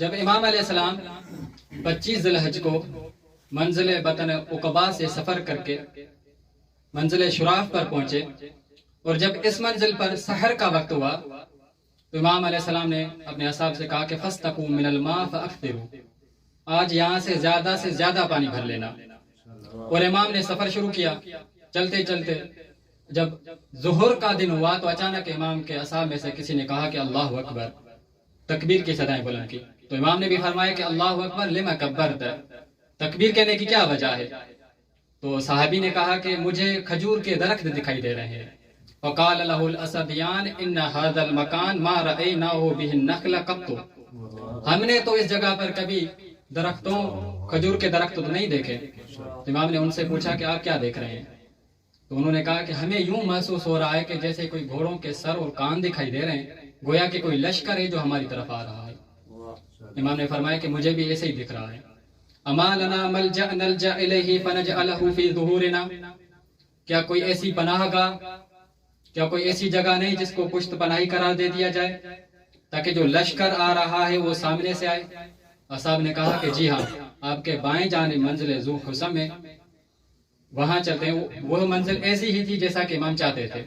جب امام علیہ السلام 25 ذی الحج کو منزل بطن عقبہ سے سفر کر کے منزل شراف پر پہنچے، اور جب اس منزل پر سحر کا وقت ہوا تو امام علیہ السلام نے اپنے اصحاب سے کہا کہ فَاسْتَقُوا مِنَ الْمَاءِ فَأَكْثِرُوا، آج یہاں سے زیادہ پانی بھر لینا۔ اور امام نے سفر شروع کیا۔ چلتے چلتے جب ظہر کا دن ہوا تو اچانک امام کے اصحاب میں سے کسی نے کہا کہ اللہ اکبر، تکبیر کی صدائیں بلند کی۔ تو امام نے بھی فرمایا کہ اللہ اکبر لما کبرت، تکبیر کہنے کی کیا وجہ ہے؟ تو صحابی نے کہا کہ مجھے کھجور کے درخت دکھائی دے رہے ہیں۔ فقال له الاسدیان ان هذا المكان ما رأيناه به النخل قط، ہم نے تو اس جگہ پر کبھی کھجور کے درخت تو نہیں دیکھے۔ امام نے ان سے پوچھا کہ آپ کیا دیکھ رہے ہیں؟ تو انہوں نے کہا کہ ہمیں یوں محسوس ہو رہا ہے کہ جیسے کوئی گھوڑوں کے سر اور کان دکھائی دے رہے ہیں، گویا کہ کوئی لشکر ہے جو ہماری طرف آ رہا ہے۔ امام نے فرمایا کہ مجھے بھی ایسے ہی دکھ رہا ہے۔ اما لنا ملجأ نلجأ الیہ فنجعلہ فی ظہورنا، کیا کوئی ایسی پناہ گاہ، کیا کوئی ایسی جگہ نہیں جس کو پشت پناہی قرار دے دیا جائے تاکہ جو لشکر آ رہا ہے وہ سامنے سے آئے؟ اصحاب نے کہا کہ جی ہاں، آپ کے بائیں جانب منزل ذو حسم ہے، وہاں چلتے ہیں۔ وہ منزل ایسی ہی تھی جیسا کہ امام چاہتے تھے۔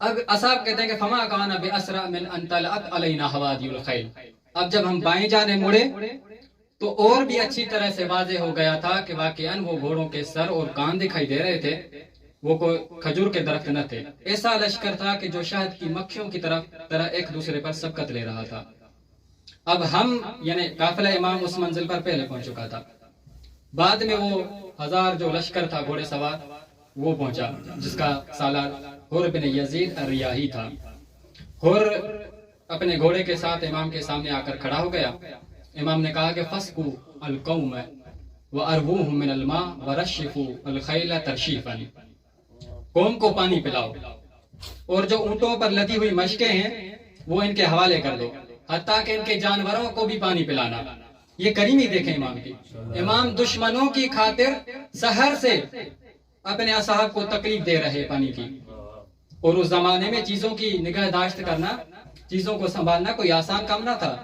اب اصحاب کہتے ہیں کہ فما کان باسرع من ان طلعت علینا حوادی الخیل، اب جب ہم بائیں جانب مڑے تو اور بھی اچھی طرح سے واضح ہو گیا تھا کہ واقعاً وہ گھوڑوں کے سر اور کان دکھائی دے رہے تھے، وہ کوئی کھجور کے درخت نہ تھے۔ ایسا لشکر تھا کہ جو شہد کی مکھیوں کی طرح ایک دوسرے پر سبقت لے رہا تھا۔ اب ہم یعنی قافلہ امام اس منزل پر پہلے پہنچ چکا تھا، بعد میں وہ 1000 جو لشکر تھا گھوڑے سوار وہ پہنچا، جس کا سالار حر بن یزید الریاحی تھا۔ حر اپنے گھوڑے کے ساتھ امام کے سامنے آ کر کھڑا ہو گیا۔ امام نے کہا کہ فسقوا القوم واربوهم من الماء ورشفوا الخیل ترشیفا، قوم کو پانی پلاؤ اور جو اونٹوں پر لدی ہوئی مشکیں ہیں وہ ان کے حوالے کر دو، حتیٰ کہ ان کے جانوروں کو بھی پانی پلانا۔ یہ کریمی دیکھیں امام کی، امام دشمنوں کی خاطر سحر سے اپنے اصحاب کو تکلیف دے رہے پانی کی۔ اور اس زمانے میں چیزوں کی نگہداشت کرنا، چیزوں کو سنبھالنا کوئی آسان کام نہ تھا۔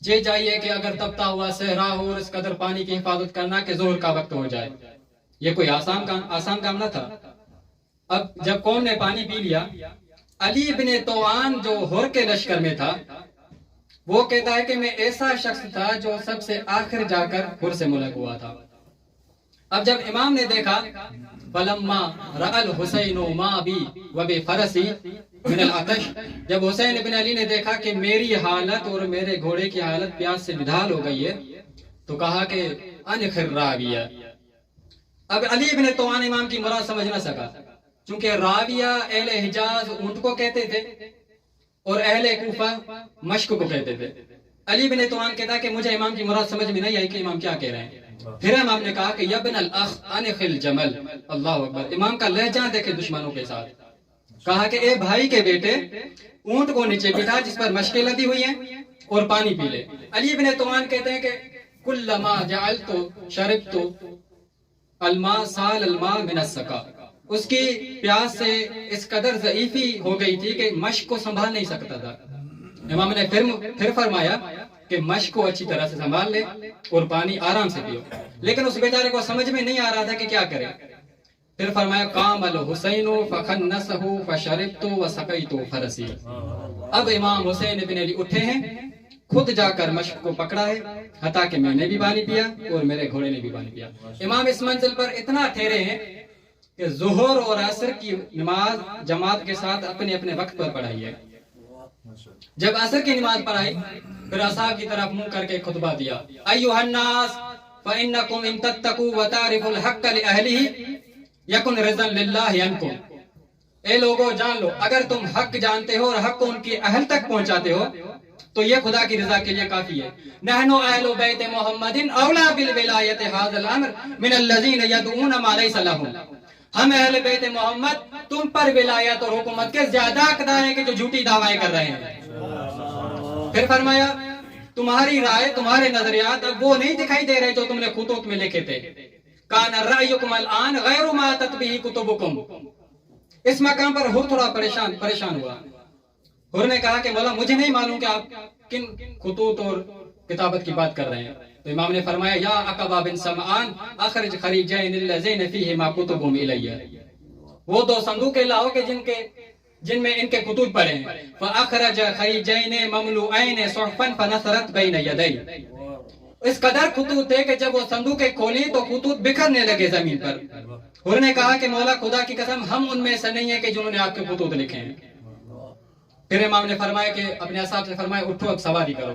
یہ چاہیے کہ اگر تپتا ہوا صحرا ہو اور اس قدر پانی کی حفاظت کرنا کہ ظہر کا وقت ہو جائے، یہ کوئی آسان کام نہ تھا۔ اب جب قوم نے پانی پی لیا، علی بن طوعان جو حر کے لشکر میں تھا وہ کہتا ہے کہ میں ایسا شخص تھا جو سب سے آخر جا کر حر سے ملک ہوا تھا۔ اب جب امام نے دیکھا فلما رأى الحسین ما بی وبفرسی من العطش، جب حسین بن علی نے دیکھا کہ میری حالت اور میرے گھوڑے کی حالت پیاس سے بدحال ہو گئی ہے تو کہا کہ انخر راویہ۔ اب علی بن طوعان امام کی مراد سمجھ نہ سکا، چونکہ راویہ اہل حجاز اونٹ کو کہتے تھے اور اہل کوفہ مشک کو کہتے تھے۔ علی بن طوعان کہتا کہ مجھے امام کی مراد سمجھ میں نہیں آئی کہ امام کیا کہہ رہے ہیں۔ پھر امام نے کہا کہ یبن الاخ انخل جمل، اللہ اکبر، امام کا لہجہ دیکھے دشمنوں کے ساتھ۔ کہا کہ اے بھائی کے بیٹے، اونٹ کو نیچے بٹھا جس پر مشکیں لدی ہوئی ہیں اور پانی پی لے۔ علی بن طوعان کہتے ہیں کہ کلما جعلت شربت الماء سال الماء من السقا، اس کی پیاس سے اس قدر ضعیفی ہو گئی تھی کہ مشک کو سنبھال نہیں سکتا تھا۔ امام نے پھر فرمایا کہ مشک کو اچھی طرح سے سنبھال لے اور پانی آرام سے پیو، لیکن اس بیچارے کو سمجھ میں نہیں آ رہا تھا کہ کیا کرے۔ پھر فرمایا قام الحسین فخنسہ فشربت وسقیت فرسی، اب امام حسین بن علی اٹھے ہیں، خود جا کر مشک کو پکڑا ہے، حتیٰ کہ میں نے بھی پانی پیا اور میرے گھوڑے نے بھی پانی پیا۔ امام اس منزل پر اتنا ٹھہرے ہیں کہ ظہر اور عصر کی نماز جماعت کے ساتھ اپنے اپنے وقت پر پڑھائی ہے۔ جب عصر کی نماز پڑھائی پھر اصحاب کی طرف منہ کر کے خطبہ دیا، ایھا الناس فانکم ان تتقوا وتعرفوا الحق لاہلہ یکن رضا للہ عنکم، اے لوگو جان لو اگر تم حق جانتے ہو اور حق کو ان کی اہل تک پہنچاتے ہو تو یہ خدا کی رضا کے لیے کافی ہے۔ نحن اہل بیت محمد اولا بالولایت ھذا الامر من الذین یدعون ما لیس لهم، ہم اہل بیت محمد تم پر ولایت اور حکومت کے زیادہ حقدار ہیں کہ جو جھوٹی دعوائیں کر رہے ہیں۔ پھر فرمایا تمہاری رائے، تمہارے نظریات اب وہ نہیں دکھائی دے رہے جو تم نے خطوط میں لکھے تھے۔ کان رأیکم الآن غیر ما اتت بہ کتبکم، اس مقام پر حر تھوڑا پریشان ہوا۔ حر نے کہا کہ مولا مجھے نہیں معلوم کہ آپ کن خطوط اور کتابت کی بات کر رہے ہیں؟ تو امام نے فرمایا یا عقبہ بن سمعان اخرج خریجین اللذین فیہما کتبہم الیہ، وہ دو صندوق لاؤ کہ جن میں ان کے خطوط پڑے ہیں. فاخرج خریجین مملوئین صحفا فنثرت بین یدی، اس قدر خطوط تھے کہ جب وہ صندوق کھولی تو خطوط بکھرنے لگے زمین پر. انہوں نے کہا کہ مولا خدا کی قسم ہم ان میں سے نہیں ہیں کہ جنہوں نے آپ کے خطوط لکھے ہیں. پھر امام نے فرمایا کہ اپنے اصحاب سے فرمایا اٹھو اب سواری کرو،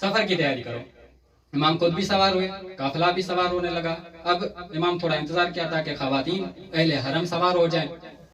سفر کی تیاری کرو. امام خود بھی سوار ہوئے، قافلہ بھی سوار ہونے لگا. اب امام تھوڑا انتظار کیا تھا کہ خواتین اہل حرم سوار ہو جائیں.